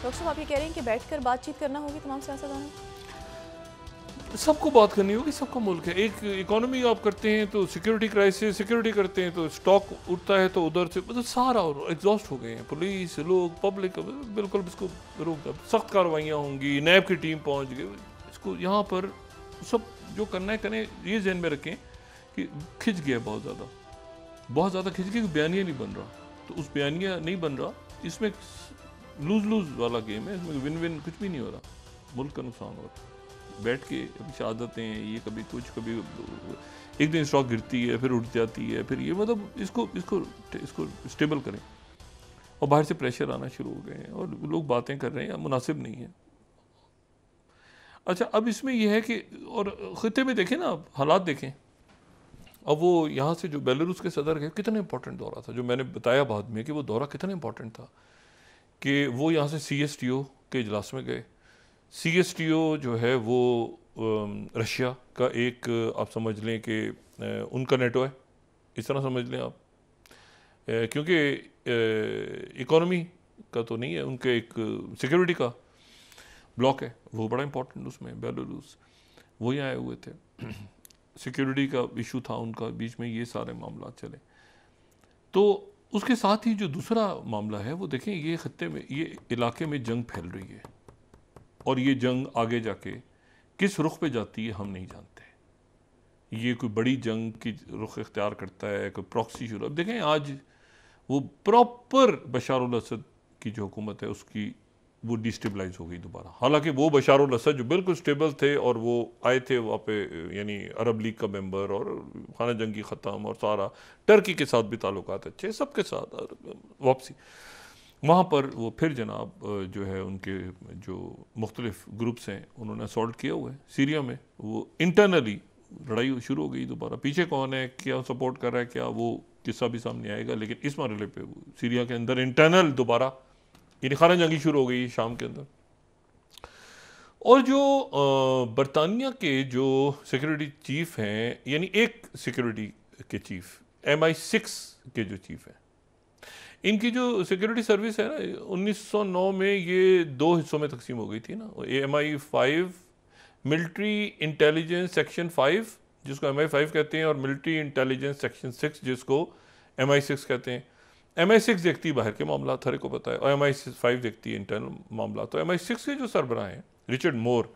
Doctor साहब आप ये कह रहे हैं कि बैठकर बातचीत करना होगी तमाम सियासतदानों को? सबको बात करनी होगी, सबका मुल्क है। एक इकोनॉमी आप करते हैं तो सिक्योरिटी क्राइसिस, सिक्योरिटी करते हैं तो स्टॉक उठता है तो उधर से मतलब सारा और एग्जॉस्ट हो गए हैं, पुलिस लोग पब्लिक बिल्कुल इसको रोक, सख्त कार्रवाइयाँ होंगी, नैब की टीम पहुँच गई, इसको यहाँ पर सब जो करना है करें। ये जहन में रखें कि खिंच गया बहुत ज़्यादा खिंच गया, बयानिया नहीं बन रहा, तो उस बयानिया नहीं बन रहा, इसमें लूज लूज वाला गेम है, इसमें विन विन कुछ भी नहीं हो रहा, मुल्क का नुकसान हो रहा। बैठ के अभी शहादतें हैं, ये कभी कुछ, कभी एक दिन स्टॉक गिरती है फिर उठ जाती है, फिर ये मतलब इसको स्टेबल करें। और बाहर से प्रेशर आना शुरू हो गए हैं और लोग बातें कर रहे हैं, मुनासिब नहीं है। अच्छा, अब इसमें यह है कि और खिते में देखें ना, आप हालात देखें। अब वो यहाँ से जो बेलारूस के सदर गए, कितना इंपॉर्टेंट दौरा था, जो मैंने बताया बाद में कि वो दौरा कितना इंपॉर्टेंट था कि वो यहाँ से CSTO के इजलास में गए। CSTO जो है वो रशिया का एक, आप समझ लें कि उनका नेटो है, इस तरह समझ लें आप, क्योंकि इकोनॉमी का तो नहीं है, उनके एक सिक्योरिटी का ब्लॉक है, वो बड़ा इंपॉर्टेंट उसमें बेलारूस, वही आए हुए थे। सिक्योरिटी का इशू था उनका, बीच में ये सारे मामला चले। तो उसके साथ ही जो दूसरा मामला है वो देखें, ये खत्ते में, ये इलाके में जंग फैल रही है और ये जंग आगे जाके किस रुख पे जाती है हम नहीं जानते। ये कोई बड़ी जंग की रुख इख्तियार करता है, कोई प्रॉक्सी शुरू। अब देखें आज वो प्रॉपर बशार अल असद की जो हुकूमत है उसकी वो डिस्टेबलाइज हो गई दोबारा। हालांकि वो बशार अल असद जो बिल्कुल स्टेबल थे और वो आए थे वहाँ पे, यानी अरब लीग का मेंबर, और खाना जंगी ख़त्म और सारा, टर्की के साथ भी ताल्लुकात अच्छे, सबके साथ वापसी। वहाँ पर वो फिर जनाब जो है उनके जो मुख्तलिफ ग्रुप्स हैं उन्होंने असॉल्ट किया हुआ है सीरिया में, वो इंटरनली लड़ाई शुरू हो गई दोबारा। पीछे कौन है, क्या सपोर्ट कर रहा है, क्या, वो किस्सा भी सामने आएगा, लेकिन इस मरहले पे सीरिया के अंदर इंटरनल दोबारा यानी खाना जंगी शुरू हो गई शाम के अंदर। और जो बरतानिया के जो सिक्योरिटी चीफ हैं, यानी एक सिक्योरिटी के चीफ, MI6 के जो चीफ हैं, इनकी जो सिक्योरिटी सर्विस है ना, 1909 में ये 2 हिस्सों में तकसीम हो गई थी ना। MI5 मिलिट्री इंटेलिजेंस सेक्शन 5 जिसको MI5 कहते हैं, और मिलिट्री इंटेलिजेंस सेक्शन 6 जिसको MI6 कहते हैं। MI6 देखती है बाहर के मामला, हर को पता है, और MI5 देखती है इंटरनल मामला। तो MI6 के जो सरबराह हैं रिचर्ड मोर,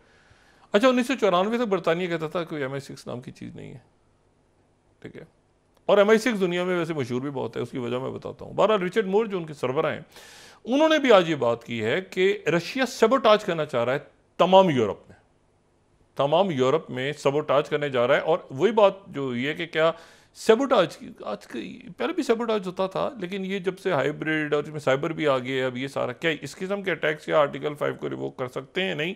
अच्छा 1994 तक बरतानिया कहता था कोई MI6 नाम की चीज़ नहीं है, ठीक है। और MI6 दुनिया में वैसे मशहूर भी बहुत है, उसकी वजह मैं बताता हूँ। बहरहाल रिचर्ड मोर जो उनके सरबराह हैं, उन्होंने भी आज ये बात की है कि रशिया सबोटाज करना चाह रहा है तमाम यूरोप में सबोटाज करने जा रहा है। और वही बात जो ये कि क्या सबोटाज, आज पहले भी सबोटाज होता था, लेकिन ये जब से हाइब्रिड और इसमें साइबर भी आ गया, अब ये सारा क्या इस किस्म के अटैक्स या आर्टिकल 5 को रिवोक कर सकते हैं, नहीं।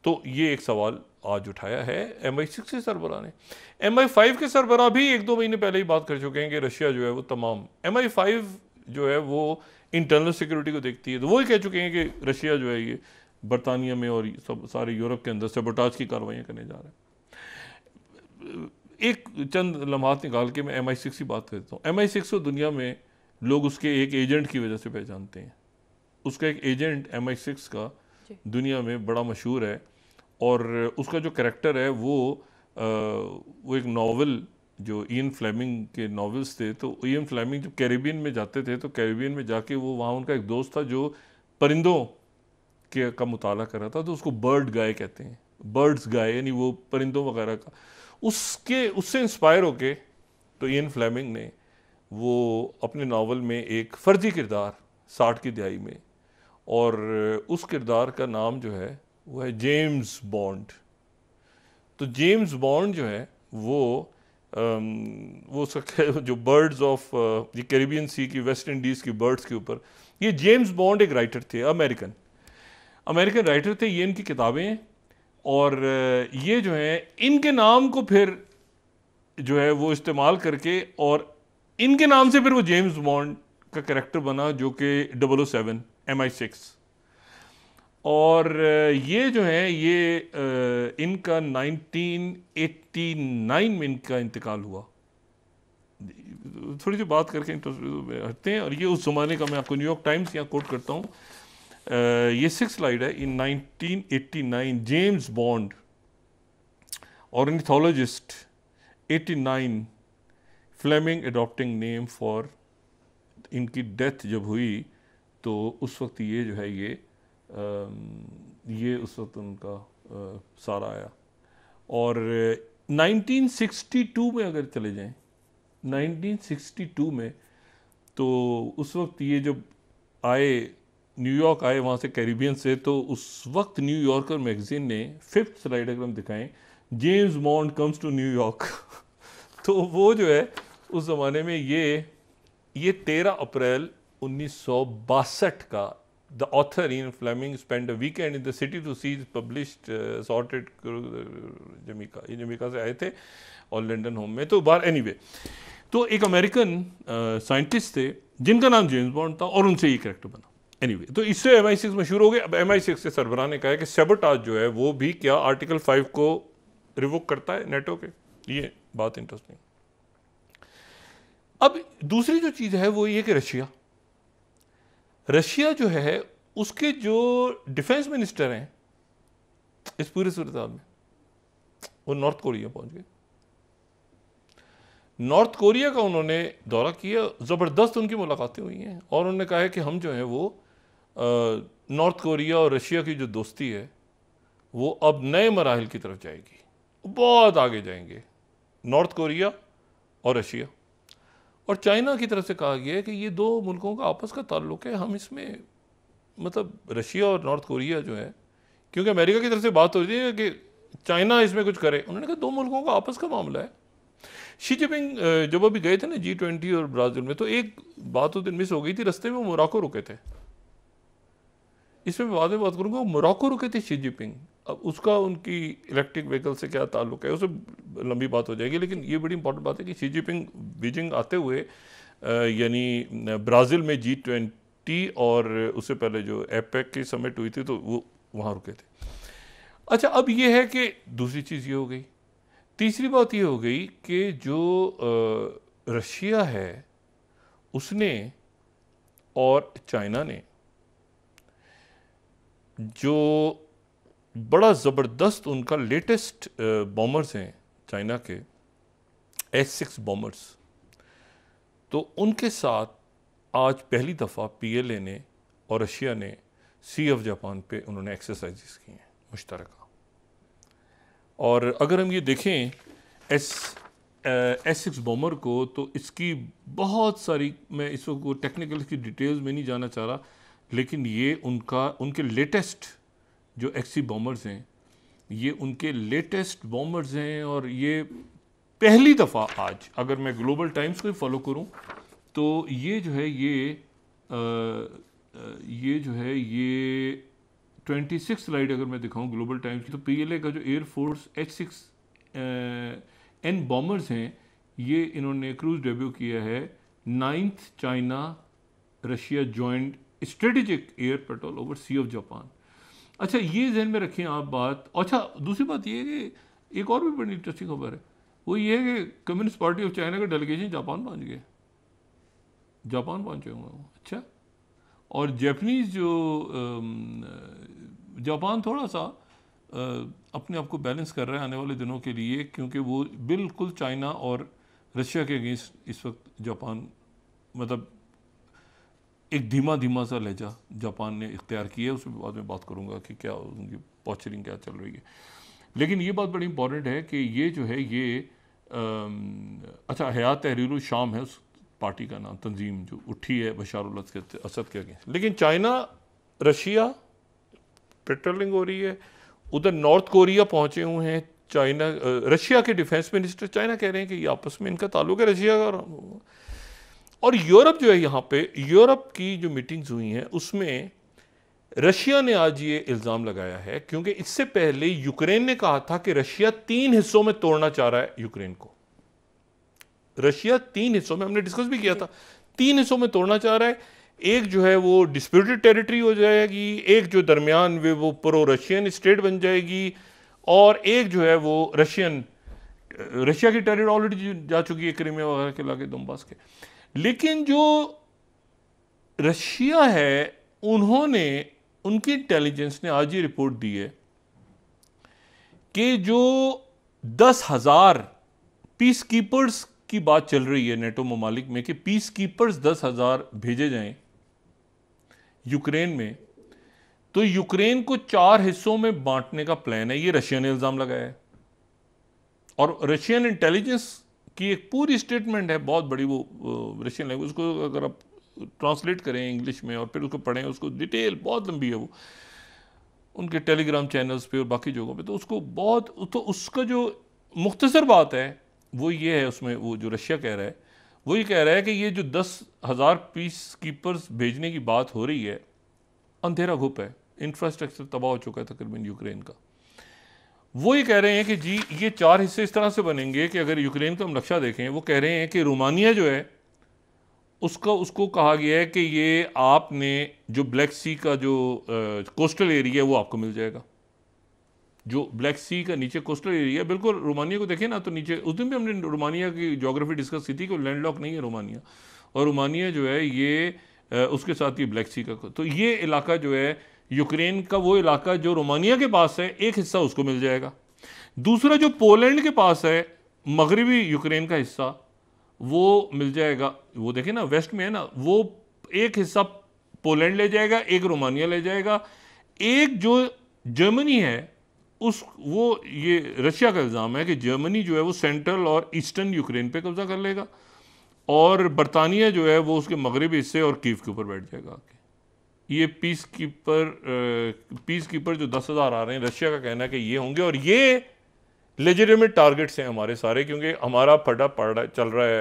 तो ये एक सवाल आज उठाया है MI6 के सरबराह ने। MI5 के सरबराह भी 1-2 महीने पहले ही बात कर चुके हैं कि रशिया जो है वो तमाम, MI5 जो है वो इंटरनल सिक्योरिटी को देखती है, तो वो ही कह चुके हैं कि रशिया जो है ये बरतानिया में और सब सारे यूरोप के अंदर सबोटाज की कार्रवाइयाँ करने जा रहे हैं। एक चंद लम्हात निकाल के मैं MI6 की बात करता हूँ। MI6 को दुनिया में लोग उसके एक एजेंट की वजह से पहचानते हैं। उसका एक एजेंट MI6 का दुनिया में बड़ा मशहूर है, और उसका जो कैरेक्टर है वो एक नावल जो इयन फ्लेमिंग के नावल्स थे, तो इयन फ्लेमिंग जब कैरिबियन में जाते थे तो कैरिबियन में जाके वो वहाँ उनका एक दोस्त था जो परिंदों का मुताला कर रहा था, तो उसको बर्ड गाय कहते हैं, बर्ड्स गाय, यानी वो परिंदों वगैरह का। उससे इंस्पायर होके तो इयन फ्लेमिंग ने वो अपने नावल में एक फर्जी किरदार 60 की दहाई में, और उस किरदार का नाम जो है वो है जेम्स बॉन्ड। तो जेम्स बॉन्ड जो है वो उसका जो बर्ड्स ऑफ ये कैरिबियन सी की, वेस्ट इंडीज़ की बर्ड्स के ऊपर, ये जेम्स बॉन्ड एक राइटर थे, अमेरिकन राइटर थे, ये इनकी किताबें हैं। और ये जो है इनके नाम को फिर जो है वो इस्तेमाल करके, और इनके नाम से फिर वो जेम्स बॉन्ड का कैरेक्टर बना जो कि 007 MI6। और ये जो है ये इनका 1989 में इनका इंतकाल हुआ। थोड़ी सी बात करके हटते हैं, और ये उस ज़माने का, मैं आपको न्यूयॉर्क टाइम्स यहाँ कोट करता हूँ, ये 6 स्लाइड है। In 1989 James Bond ornithologist 89 Fleming adopting name for, इनकी डेथ जब हुई तो उस वक्त ये जो है ये उस वक्त उनका सारा आया। और 1962 में अगर चले जाएं, 1962 में तो उस वक्त ये जब आए, न्यूयॉर्क आए वहाँ से कैरिबियन से, तो उस वक्त न्यूयॉर्कर मैगजीन ने 5th स्लाइड अगर हम दिखाएं, James Bond comes to New York तो वो जो है उस ज़माने में ये 13 अप्रैल 1962 का, the author Ian Fleming spend a weekend in the city to see published sorted Jamaica, ये जमीका से आए थे और लंदन होम में। तो बार एनीवे, तो एक अमेरिकन साइंटिस्ट थे जिनका नाम जेम्स बॉन्ड था और उनसे ये कैरेक्टर बना। एनीवे, तो इससे MI6 मशहूर हो गए। अब MI6 के सरबराह ने कहा है कि सैबोटाज जो है वो भी क्या आर्टिकल 5 को रिवोक करता है नेटो के। ये बात इंटरेस्टिंग। अब दूसरी जो चीज़ है वो ये कि रशिया जो है उसके जो डिफेंस मिनिस्टर हैं इस पूरे सूरत में, वो नॉर्थ कोरिया पहुंच गए। नॉर्थ कोरिया का उन्होंने दौरा किया, ज़बरदस्त उनकी मुलाकातें हुई हैं और उन्होंने कहा है कि हम जो है वो नॉर्थ कोरिया और रशिया की जो दोस्ती है वो अब नए मराहिल की तरफ जाएगी, बहुत आगे जाएंगे नॉर्थ कोरिया और रशिया। और चाइना की तरफ से कहा गया है कि ये दो मुल्कों का आपस का ताल्लुक है, हम इसमें मतलब रशिया और नॉर्थ कोरिया जो है, क्योंकि अमेरिका की तरफ से बात हो रही है कि चाइना इसमें कुछ करे, उन्होंने कहा दो मुल्कों का आपस का मामला है। शी जिनपिंग जब अभी गए थे ना G20 और ब्राज़ील में, तो एक बात उस दिन मिस हो गई थी, रास्ते में वो मोरक्को रुके थे। इसमें मैं बाद में बात करूँगा, मोरक्को रुके थे शी जिनपिंग। अब उसका उनकी इलेक्ट्रिक व्हीकल से क्या ताल्लुक है, उससे लंबी बात हो जाएगी, लेकिन ये बड़ी इंपॉर्टेंट बात है कि शी जिनपिंग बीजिंग आते हुए यानी ब्राज़ील में G20 और उससे पहले जो एपेक की समिट हुई थी तो वो वहाँ रुके थे। अच्छा, अब ये है कि दूसरी चीज़ ये हो गई। तीसरी बात ये हो गई कि जो रशिया है उसने और चाइना ने जो बड़ा ज़बरदस्त उनका लेटेस्ट बॉमर्स हैं चाइना के S6 बॉमर्स, तो उनके साथ आज पहली दफ़ा PLA ने और रशिया ने सी ऑफ जापान पे उन्होंने एक्सरसाइजेस की हैं मुश्तरका। और अगर हम ये देखें S6 बॉमर को, तो इसकी बहुत सारी, मैं इस वक्त टेक्निकल की डिटेल्स में नहीं जाना चाह रहा, लेकिन ये उनके लेटेस्ट जो XC बॉमर्स हैं, ये उनके लेटेस्ट बॉमर्स हैं। और ये पहली दफ़ा आज अगर मैं ग्लोबल टाइम्स को फॉलो करूं तो ये जो है ये 26 स्लाइड अगर मैं दिखाऊं ग्लोबल टाइम्स की, तो PLA का जो एयरफोर्स H6N बॉमर्स हैं, ये इन्होंने क्रूज डेब्यू किया है 9th China Russia joint strategic air patrol over sea of Japan. अच्छा, ये जहन में रखें आप बात। अच्छा, दूसरी बात ये है कि एक और भी बड़ी इंटरेस्टिंग खबर है, वो ये है कि कम्युनिस्ट पार्टी ऑफ चाइना का डेलीगेशन जापान पहुंच गए, जापान पहुंचे हुए हैं। अच्छा, और जापानीज़ जो जापान थोड़ा सा अपने आप को बैलेंस कर रहा है आने वाले दिनों के लिए, क्योंकि वो बिल्कुल चाइना और रशिया के अगेंस्ट इस वक्त जापान, मतलब एक धीमा सा लहजा जापान ने इख्तियार किया है। उसमें बाद में बात करूंगा कि क्या उनकी पॉस्चरिंग क्या चल रही है। लेकिन ये बात बड़ी इंपॉर्टेंट है कि ये जो है ये अच्छा, हयात तहरीर शाम है उस पार्टी का नाम, तंजीम जो उठी है बशार अल असद के अगेंस्ट। लेकिन चाइना रशिया पेट्रोलिंग हो रही है, उधर नॉर्थ कोरिया पहुंचे हुए हैं। चाइना रशिया के डिफेंस मिनिस्टर चाइना कह रहे हैं कि ये आपस में इनका ताल्लुक है रशिया का। और यूरोप जो है, यहाँ पे यूरोप की जो मीटिंग्स हुई हैं उसमें रशिया ने आज ये इल्ज़ाम लगाया है, क्योंकि इससे पहले यूक्रेन ने कहा था कि रशिया 3 हिस्सों में तोड़ना चाह रहा है यूक्रेन को। रशिया 3 हिस्सों में, हमने डिस्कस भी किया था, 3 हिस्सों में तोड़ना चाह रहा है। एक जो है वो डिस्प्यूटेड टेरिटरी हो जाएगी, एक जो दरमियान में वो प्रो रशियन स्टेट बन जाएगी, और एक जो है वो रशिया की टेरिटरी ऑलरेडी जा चुकी है क्रीमिया वगैरह के इलाके दोनबास के। लेकिन जो रशिया है उन्होंने उनकी इंटेलिजेंस ने आज ये रिपोर्ट दी है कि जो 10,000 पीस कीपर्स की बात चल रही है नेटो ममालिक में कि पीस कीपर्स 10,000 भेजे जाएं यूक्रेन में, तो यूक्रेन को 4 हिस्सों में बांटने का प्लान है। ये रशिया ने इल्ज़ाम लगाया है और रशियन इंटेलिजेंस की एक पूरी स्टेटमेंट है, बहुत बड़ी, वो रशियन लैंग्वेज, उसको अगर आप ट्रांसलेट करें इंग्लिश में और फिर उसको पढ़ें, उसको डिटेल बहुत लंबी है वो, उनके टेलीग्राम चैनल्स पे और बाकी जगहों पे, तो उसको बहुत, तो उसका जो मुख्तसर बात है वो ये है, उसमें वो जो रशिया कह रहा है वो ये कह रहा है कि ये जो 10,000 पीस कीपर्स भेजने की बात हो रही है, अंधेरा घुप है, इंफ्रास्ट्रक्चर तबाह हो चुका है तकरीबन यूक्रेन का। वो ये कह रहे हैं कि जी ये 4 हिस्से इस तरह से बनेंगे कि अगर यूक्रेन का हम नक्शा देखें, वो कह रहे हैं कि रोमानिया जो है उसको कहा गया है कि ये आपने जो ब्लैक सी का जो कोस्टल एरिया है वो आपको मिल जाएगा। जो ब्लैक सी का नीचे कोस्टल एरिया, बिल्कुल रोमानिया को देखें ना, तो नीचे उस दिन भी हमने रोमानिया की ज्योग्राफी डिस्कस की थी कि लैंडलॉक नहीं है रोमानिया, और रोमानिया जो है ये उसके साथ ये ब्लैक सी का, तो ये इलाका जो है यूक्रेन का, वो इलाका जो रोमानिया के पास है एक हिस्सा उसको मिल जाएगा। दूसरा जो पोलैंड के पास है मगरबी यूक्रेन का हिस्सा, वो मिल जाएगा। वो देखें ना वेस्ट में है ना, वो एक हिस्सा पोलैंड ले जाएगा, एक रोमानिया ले जाएगा, एक जो जर्मनी है उस, वो ये रशिया का इल्ज़ाम है कि जर्मनी जो है वो सेंट्रल और ईस्टर्न यूक्रेन पे कब्जा कर लेगा, और बरतानिया जो है वो उसके मगरबी हिस्से और कीव के ऊपर बैठ जाएगा आके। ये पीस कीपर जो 10,000 आ रहे हैं, रशिया का कहना है कि ये होंगे, और ये लेजिटिमेट टारगेट्स हैं हमारे सारे, क्योंकि हमारा फटा पड़ा चल रहा है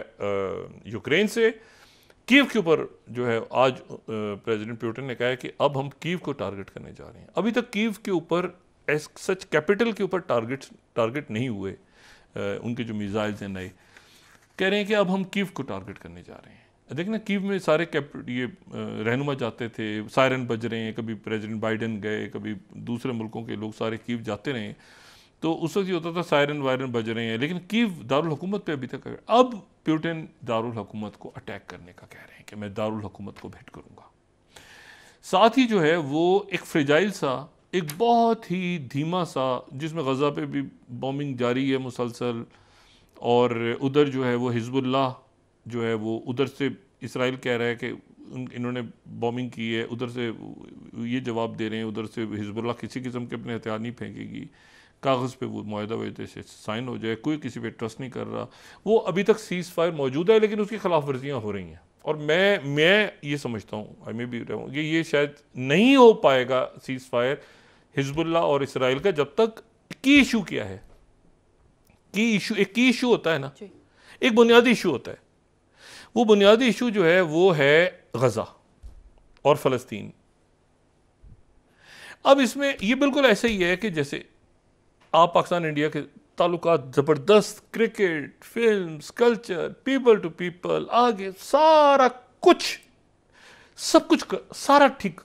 यूक्रेन से। कीव के ऊपर जो है आज प्रेसिडेंट पुतिन ने कहा है कि अब हम कीव को टारगेट करने जा रहे हैं। अभी तक कीव के ऊपर सच कैपिटल के ऊपर टारगेट नहीं हुए, उनके जो मिसाइल्स हैं नए, कह रहे हैं कि अब हम कीव को टारगेट करने जा रहे हैं। देखना कीव में सारे ये रहनुमा जाते थे, सायरन बज रहे हैं, कभी प्रेसिडेंट बाइडेन गए, कभी दूसरे मुल्कों के लोग सारे कीव जाते रहे, तो उस वक्त ये होता था सायरन वायरन बज रहे हैं, लेकिन कीव दारुल हुकूमत पे अभी तक। अब पुतिन दारुल हुकूमत को अटैक करने का कह रहे हैं कि मैं दारुल हुकूमत को भेंट करूंगा। साथ ही जो है वो एक फ्रेजाइल सा, एक बहुत ही धीमा सा, जिसमें गज़ा पे भी बॉम्बिंग जारी है मुसलसल, और उधर जो है वो हिजबुल्लाह जो है वो उधर से, इसराइल कह रहा है कि इन्होंने बॉम्बिंग की है, उधर से ये जवाब दे रहे हैं, उधर से हिजबुल्लाह किसी किस्म के अपने हथियार नहीं फेंकेगी, कागज़ पे वो मुआहदा वजह से साइन हो जाए, कोई किसी पे ट्रस्ट नहीं कर रहा। वो अभी तक सीज़ फायर मौजूद है, लेकिन उसकी खिलाफ वर्जियाँ हो रही हैं, और मैं ये समझता हूँ, आई मे बी कि ये शायद नहीं हो पाएगा सीज़ फायर हिजबुल्लाह और इसराइल का, जब तक की इशू क्या है, एक की इशू होता है ना, एक बुनियादी इशू होता है। वो बुनियादी इशू जो है वो है गज़ा और फ़लस्तीन। अब इसमें ये बिल्कुल ऐसे ही है कि जैसे आप पाकिस्तान इंडिया के ताल्लुकात ज़बरदस्त, cricket, films, culture, people to people, आगे सारा कुछ, सब कुछ सारा ठीक